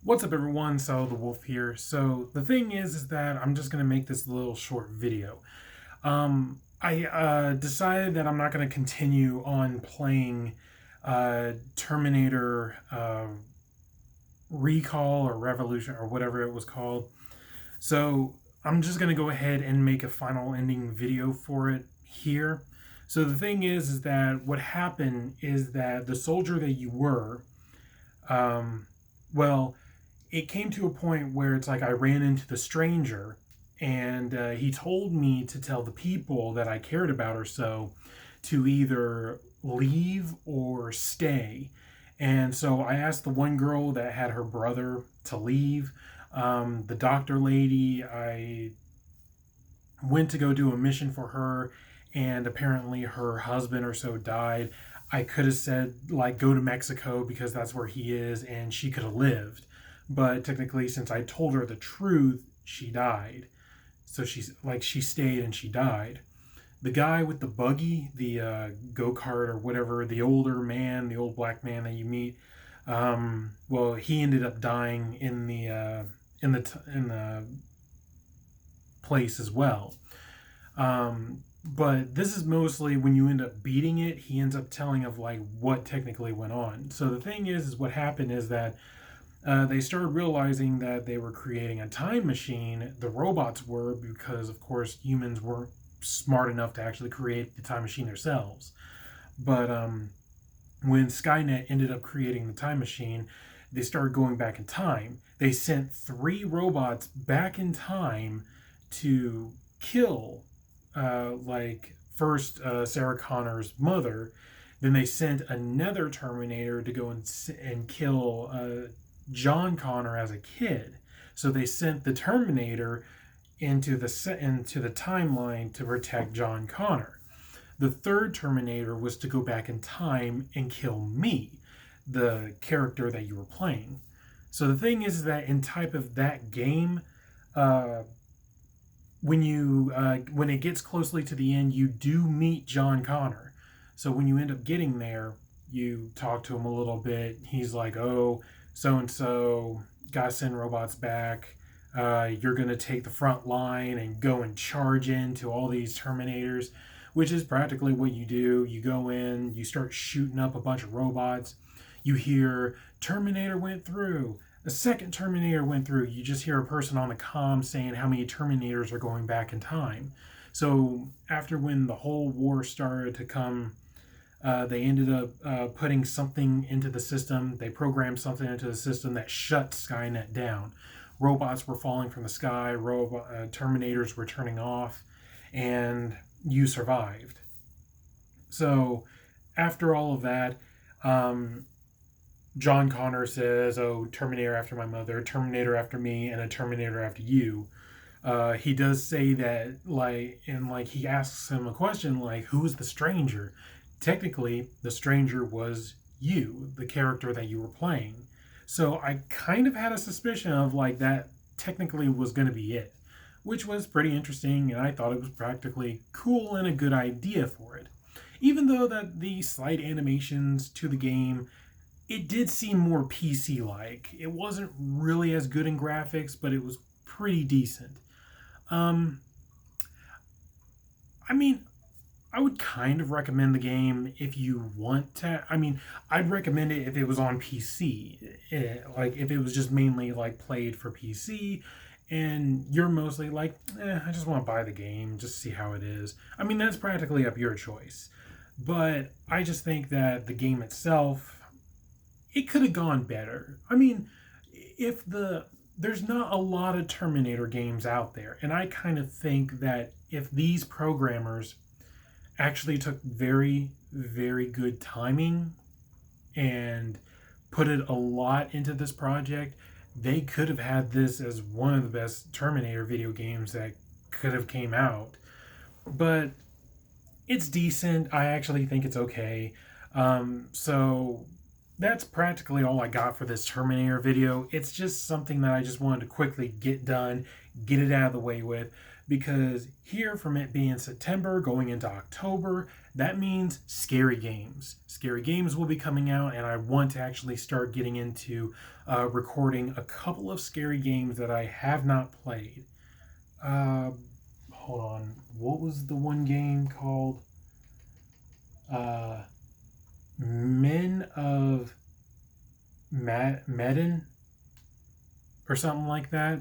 What's up, everyone? So the Wolf here. So the thing is that I'm just gonna make this little short video. I decided that I'm not gonna continue on playing Terminator Recall or Revolution or whatever it was called. So I'm just gonna go ahead and make a final ending video for it here. So the thing is that what happened is that the soldier that you were, um, well it came to a point where it's like I ran into the stranger and he told me to tell the people that I cared about or so to either leave or stay. And so I asked the one girl that had her brother to leave. The doctor lady, I went to go do a mission for her, and apparently her husband or so died. I could have said, like, go to Mexico because that's where he is, and she could have lived. But technically, since I told her the truth, she died. So she stayed and she died. The guy with the buggy, the go kart or whatever, the older man, the old black man that you meet, well, he ended up dying in the place as well. But this is mostly when you end up beating it, he ends up telling of like what technically went on. So the thing is what happened is that they started realizing that they were creating a time machine. The robots were, because of course humans weren't smart enough to actually create the time machine themselves. But when Skynet ended up creating the time machine, they started going back in time. They sent 3 robots back in time to kill, first Sarah Connor's mother. Then they sent another Terminator to go and kill John Connor as a kid. So they sent the Terminator into the timeline to protect John Connor. The third Terminator was to go back in time and kill me, the character that you were playing. So the thing is that in type of that game, when it gets closely to the end, you do meet John Connor. So when you end up getting there, you talk to him a little bit. He's like, "Oh, so and so, gotta send robots back. You're gonna take the front line and go and charge into all these Terminators," which is practically what you do. You go in, you start shooting up a bunch of robots. You hear Terminator went through. A second Terminator went through. You just hear a person on the comm saying how many Terminators are going back in time. So after when the whole war started to come, they ended up putting something into the system. They programmed something into the system that shut Skynet down. Robots were falling from the sky. Terminators were turning off, and you survived. So after all of that, John Connor says, "Oh, Terminator after my mother, Terminator after me, and a Terminator after you." He does say that, he asks him a question like, "Who is the stranger?" Technically, the stranger was you, the character that you were playing. So I kind of had a suspicion of like that technically was going to be it, which was pretty interesting, and I thought it was practically cool and a good idea for it. Even though that the slight animations to the game, it did seem more PC like. It wasn't really as good in graphics, but it was pretty decent. Um, I mean, I would kind of recommend the game if you want to. I mean, I'd recommend it if it was on PC. Like, if it was just mainly, like, played for PC, and you're mostly like, I just want to buy the game, just see how it is. I mean, that's practically up your choice. But I just think that the game itself, it could have gone better. I mean, there's not a lot of Terminator games out there, and I kind of think that if these programmers actually took very, very good timing and put it a lot into this project, they could have had this as one of the best Terminator video games that could have came out. But it's decent. I actually think it's okay. So that's practically all I got for this Terminator video. It's just something that I just wanted to quickly get done, get it out of the way with, because here, from it being September going into October, that means scary games. Scary games will be coming out, and I want to actually start getting into recording a couple of scary games that I have not played. Uh, Hold on. What was the one game called? Uh, Men of Medan or something like that.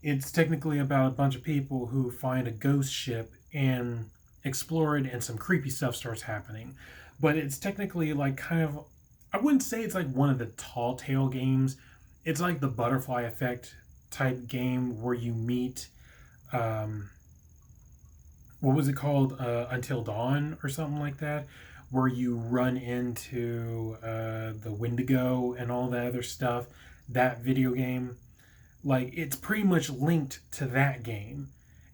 It's technically about a bunch of people who find a ghost ship and explore it, and some creepy stuff starts happening. But it's technically like kind of, I wouldn't say it's like one of the tall tale games. It's like the butterfly effect type game where you meet, um, what was it called? Until Dawn or something like that, where you run into the Wendigo and all that other stuff. That video game, like, it's pretty much linked to that game.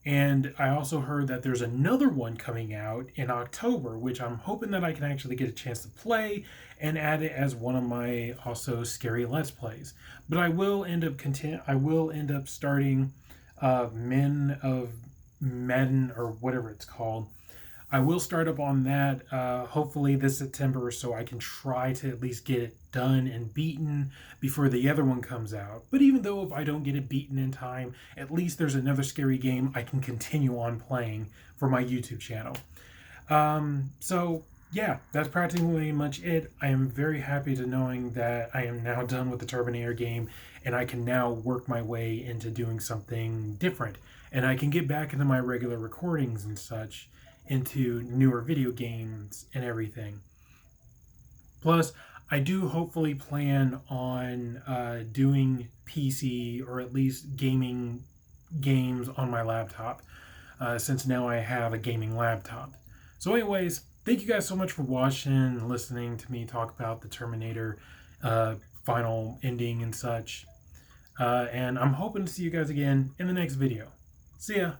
And I also heard that there's another one coming out in October, which I'm hoping that I can actually get a chance to play and add it as one of my also scary let's plays. But I will end up starting Men of Madden or whatever it's called. I will start up on that hopefully this September, so I can try to at least get it done and beaten before the other one comes out. But even though if I don't get it beaten in time, at least there's another scary game I can continue on playing for my YouTube channel. So yeah, that's practically much it. I am very happy to knowing that I am now done with the Terminator game, and I can now work my way into doing something different. And I can get back into my regular recordings and such, into newer video games and everything. Plus, I do hopefully plan on doing PC or at least gaming games on my laptop, since now I have a gaming laptop. So, anyways, thank you guys so much for watching and listening to me talk about the Terminator final ending and such. And I'm hoping to see you guys again in the next video. See ya!